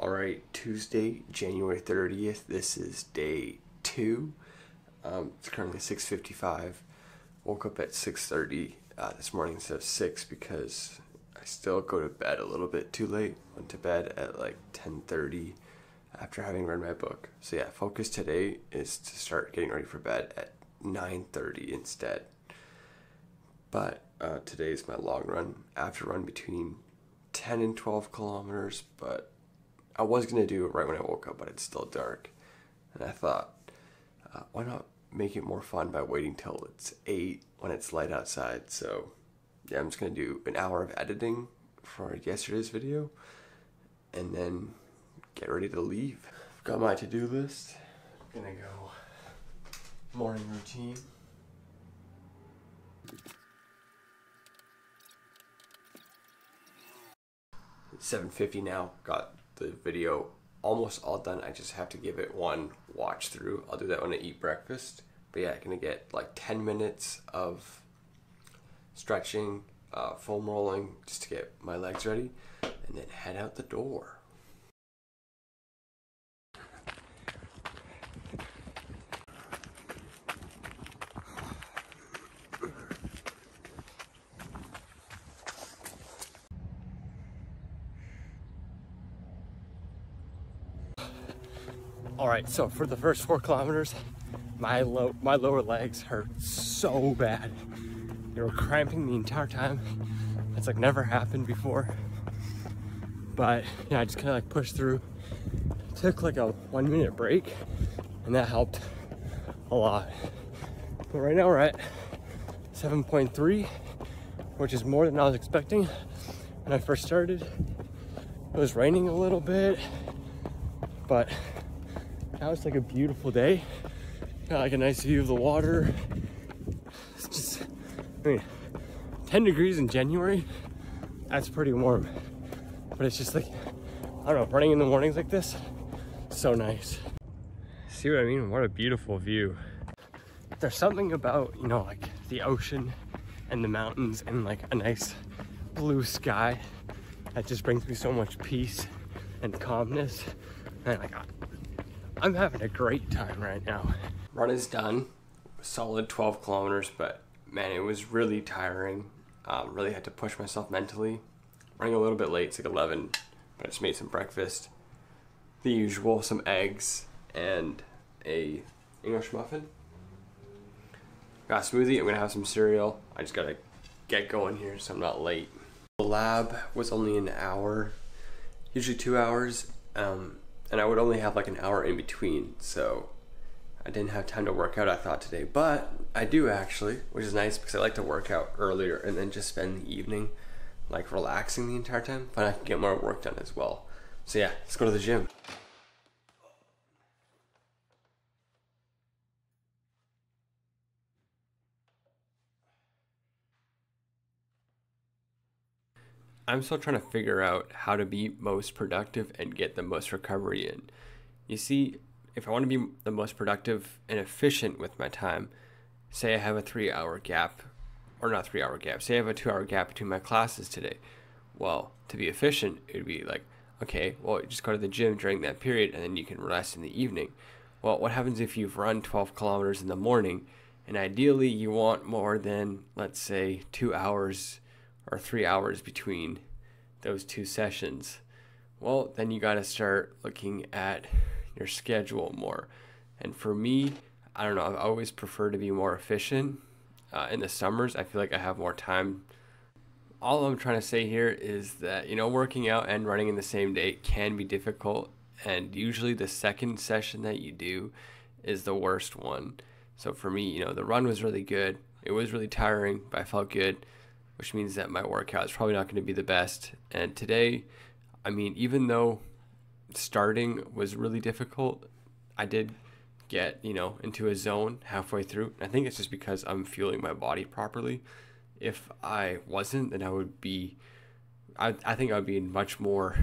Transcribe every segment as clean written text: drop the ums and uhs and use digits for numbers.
Alright, Tuesday, January 30th. This is day 2. It's currently 6:55. Woke up at 6:30 this morning instead of 6 because I still go to bed a little bit too late. Went to bed at like 10:30 after having read my book. So yeah, focus today is to start getting ready for bed at 9:30 instead. But today is my long run. I have to run between 10 and 12 kilometers, but I was going to do it right when I woke up, but it's still dark. And I thought, why not make it more fun by waiting till it's 8 when it's light outside. So yeah, I'm just going to do an hour of editing for yesterday's video and then get ready to leave. I've got my to-do list. I'm going to go morning routine. It's 7:50 now. Got the video almost all done. I just have to give it one watch through. I'll do that when I eat breakfast. But yeah, I'm gonna get like 10 minutes of stretching, foam rolling, just to get my legs ready, and then head out the door. All right, so for the first 4 kilometers, my lower legs hurt so bad. They were cramping the entire time. It's like never happened before. But yeah, I just kind of like pushed through. Took like a 1-minute break, and that helped a lot. But right now we're at 7.3, which is more than I was expecting. When I first started, it was raining a little bit, but now it's like a beautiful day. Got like a nice view of the water. It's just, I mean, 10 degrees in January, that's pretty warm. But it's just like, I don't know, running in the mornings like this, so nice. See what I mean? What a beautiful view. There's something about, you know, like the ocean and the mountains and like a nice blue sky that just brings me so much peace and calmness. And like, I'm having a great time right now. Run is done, solid 12 kilometers, but man, it was really tiring. Really had to push myself mentally. Running a little bit late, it's like 11, but I just made some breakfast. The usual, some eggs and a English muffin. Got a smoothie, I'm gonna have some cereal. I just gotta get going here so I'm not late. The lab was only an hour, usually 2 hours. And I would only have like an hour in between, so I didn't have time to work out, I thought, today. But I do actually, which is nice because I like to work out earlier and then just spend the evening like relaxing the entire time, but I can get more work done as well. So yeah, let's go to the gym. I'm still trying to figure out how to be most productive and get the most recovery in. You see, if I want to be the most productive and efficient with my time, say I have a 3-hour gap, or not 3-hour gap, say I have a 2-hour gap between my classes today. Well, to be efficient, it would be like, okay, well, just go to the gym during that period and then you can rest in the evening. Well, what happens if you've run 12 kilometers in the morning and ideally you want more than, let's say, 2 hours or 3 hours between those 2 sessions? Well, then you got to start looking at your schedule more. And for me, I don't know, I've always preferred to be more efficient. In the summers, I feel like I have more time. All I'm trying to say here is that, you know, working out and running in the same day can be difficult, and usually the second session that you do is the worst one. So for me, you know, the run was really good. It was really tiring, but I felt good, which means that my workout is probably not going to be the best. And today, I mean, even though starting was really difficult, I did get, you know, into a zone halfway through. I think it's just because I'm fueling my body properly. If I wasn't, then I would be, I think I would be in much more,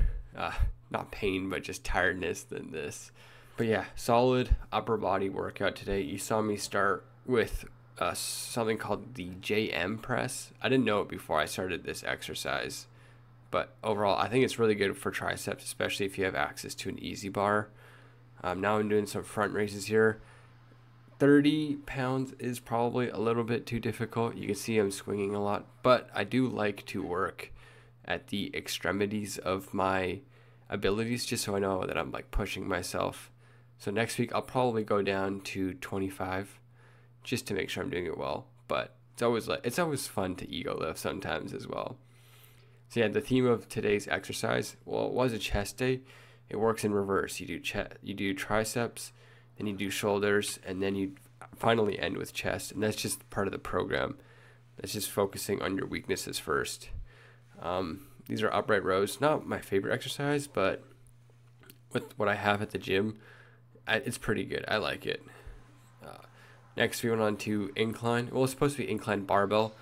not pain, but just tiredness than this. But yeah, solid upper body workout today. You saw me start with something called the JM press. I didn't know it before I started this exercise, But overall, I think it's really good for triceps, especially if you have access to an easy bar. Now I'm doing some front raises here. 30 pounds is probably a little bit too difficult. You can see I'm swinging a lot, but I do like to work at the extremities of my abilities just so I know that I'm like pushing myself. So next week I'll probably go down to 25 just to make sure I'm doing it well. But it's always fun to ego lift sometimes as well. So yeah, the theme of today's exercise, well, it was a chest day. It works in reverse. You do triceps, then you do shoulders, and then you finally end with chest. And that's just part of the program. That's just focusing on your weaknesses first. These are upright rows. Not my favorite exercise, but with what I have at the gym, it's pretty good. I like it. Next, we went on to incline. Well, it's supposed to be incline barbell,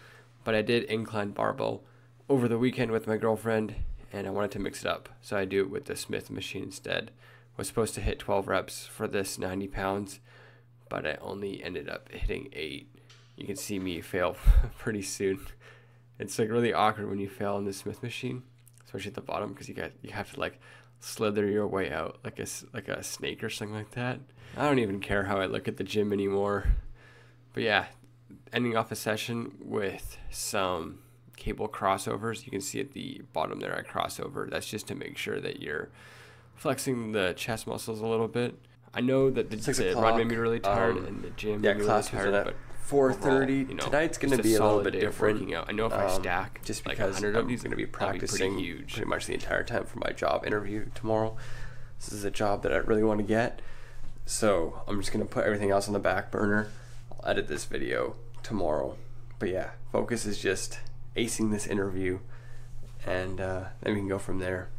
but I did incline barbell over the weekend with my girlfriend, and I wanted to mix it up. So I do it with the Smith machine instead. Was supposed to hit 12 reps for this 90 pounds, but I only ended up hitting 8. You can see me fail pretty soon. It's like really awkward when you fail on the Smith machine, especially at the bottom, because you have to like slither your way out like a snake or something like that. I don't even care how I look at the gym anymore. But yeah, ending off a session with some cable crossovers. You can see at the bottom there I crossover. That's just to make sure that you're flexing the chest muscles a little bit. I know that the run made me really tired and the gym made me really tired, but 4:30. Tonight's going to be a little bit different. I know if I stack just like because 100 of these, I'm going to be practicing pretty much the entire time for my job interview tomorrow. This is a job that I really want to get, so I'm just going to put everything else on the back burner. I'll edit this video tomorrow, but yeah, focus is just acing this interview, and then we can go from there.